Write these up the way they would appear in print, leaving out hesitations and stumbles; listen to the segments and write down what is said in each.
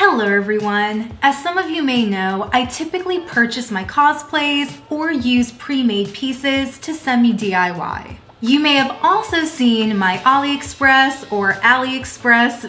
Hello everyone! As some of you may know, I typically purchase my cosplays or use pre-made pieces to semi-DIY. You may have also seen my AliExpress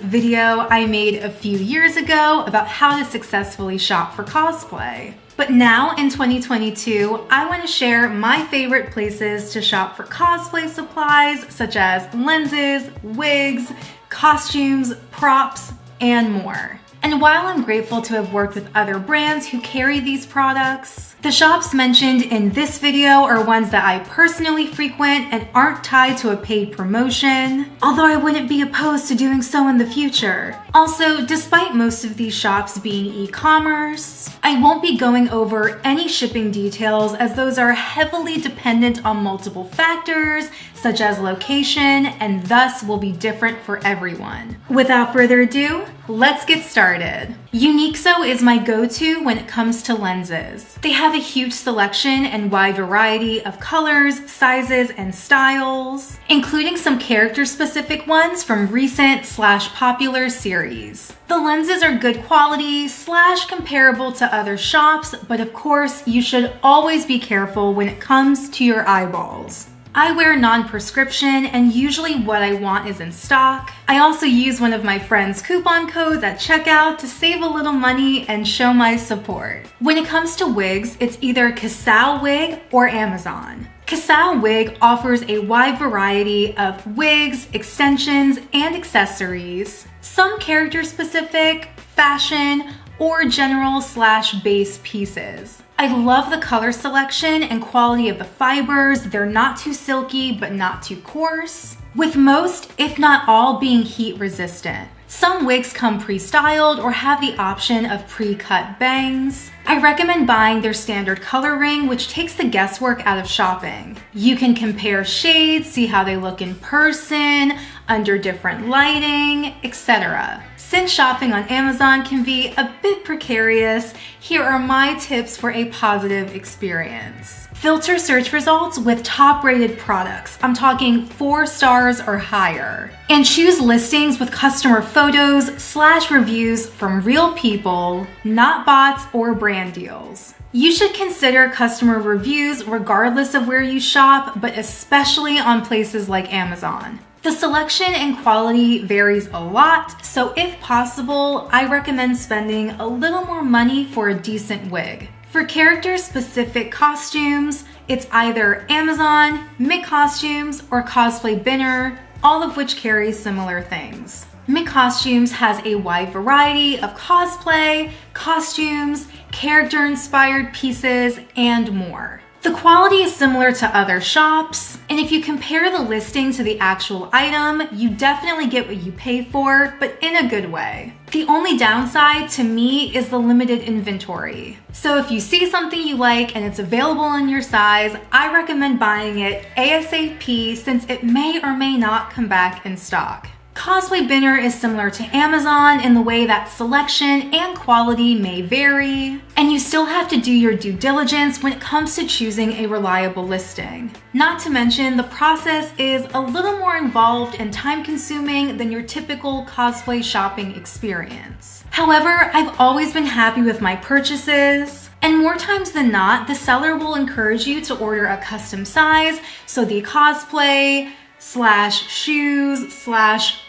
video I made a few years ago about how to successfully shop for cosplay. But now in 2022, I want to share my favorite places to shop for cosplay supplies such as lenses, wigs, costumes, props, and more. And while I'm grateful to have worked with other brands who carry these products, the shops mentioned in this video are ones that I personally frequent and aren't tied to a paid promotion, although I wouldn't be opposed to doing so in the future. Also, despite most of these shops being e-commerce, I won't be going over any shipping details as those are heavily dependent on multiple factors such as location and thus will be different for everyone. Without further ado, let's get started. Uniqso is my go-to when it comes to lenses. They have a huge selection and wide variety of colors, sizes, and styles, including some character-specific ones from recent/popular series. The lenses are good quality / comparable to other shops, but of course, you should always be careful when it comes to your eyeballs. I wear non-prescription and usually what I want is in stock. I also use one of my friend's coupon codes at checkout to save a little money and show my support. When it comes to wigs, it's either TaraFYW or Amazon. TaraFYW offers a wide variety of wigs, extensions, and accessories, some character-specific, fashion, or general/base pieces. I love the color selection and quality of the fibers. They're not too silky, but not too coarse, with most, if not all, being heat resistant. Some wigs come pre-styled or have the option of pre-cut bangs. I recommend buying their standard color ring, which takes the guesswork out of shopping. You can compare shades, see how they look in person, under different lighting, etc. Since shopping on Amazon can be a bit precarious, here are my tips for a positive experience. Filter search results with top-rated products. I'm talking 4 stars or higher. And choose listings with customer photos/reviews from real people, not bots or brand deals. You should consider customer reviews regardless of where you shop, but especially on places like Amazon. The selection and quality varies a lot, so if possible, I recommend spending a little more money for a decent wig. For character-specific costumes, it's either Amazon, Mick Costumes, or Cosplay Binner, all of which carry similar things. Mick Costumes has a wide variety of cosplay, costumes, character-inspired pieces, and more. The quality is similar to other shops, and if you compare the listing to the actual item, you definitely get what you pay for, but in a good way. The only downside to me is the limited inventory. So if you see something you like and it's available in your size, I recommend buying it ASAP since it may or may not come back in stock. Cosplay Binner is similar to Amazon in the way that selection and quality may vary, and you still have to do your due diligence when it comes to choosing a reliable listing. Not to mention, the process is a little more involved and time-consuming than your typical cosplay shopping experience. However, I've always been happy with my purchases, and more times than not, the seller will encourage you to order a custom size, so the cosplay /shoes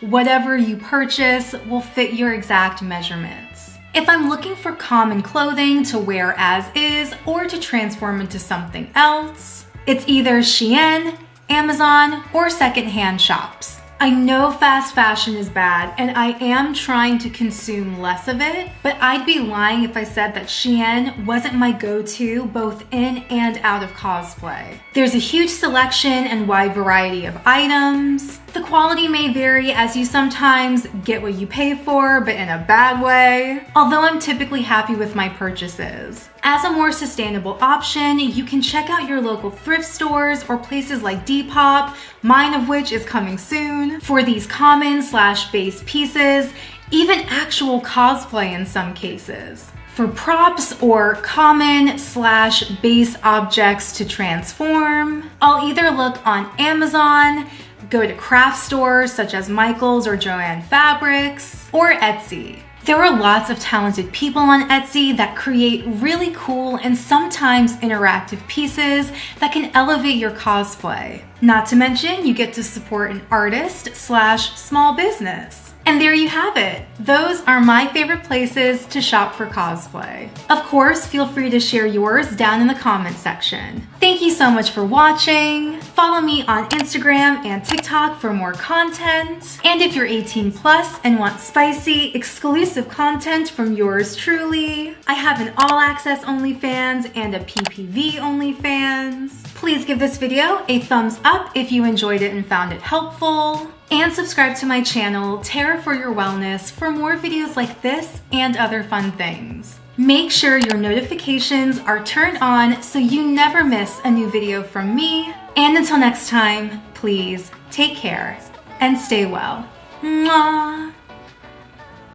/whatever you purchase will fit your exact measurements. If I'm looking for common clothing to wear as is or to transform into something else, it's either Shein, Amazon, or secondhand shops. I know fast fashion is bad, and I am trying to consume less of it, but I'd be lying if I said that Shein wasn't my go-to both in and out of cosplay. There's a huge selection and wide variety of items. The quality may vary as you sometimes get what you pay for, but in a bad way, although I'm typically happy with my purchases. As a more sustainable option, you can check out your local thrift stores or places like Depop, mine of which is coming soon, for these common/base pieces, even actual cosplay in some cases. For props or common/base objects to transform, I'll either look on Amazon, go to craft stores such as Michael's or Joann Fabrics, or Etsy. There are lots of talented people on Etsy that create really cool and sometimes interactive pieces that can elevate your cosplay. Not to mention, you get to support an artist/small business. And there you have it. Those are my favorite places to shop for cosplay. Of course, feel free to share yours down in the comments section. Thank you so much for watching. Follow me on Instagram and TikTok for more content. And if you're 18 plus and want spicy, exclusive content from yours truly, I have an all access OnlyFans and a PPV OnlyFans. Please give this video a thumbs up if you enjoyed it and found it helpful. And subscribe to my channel, TaraFYW, for more videos like this and other fun things. Make sure your notifications are turned on so you never miss a new video from me. And until next time, please take care and stay well. Mwah!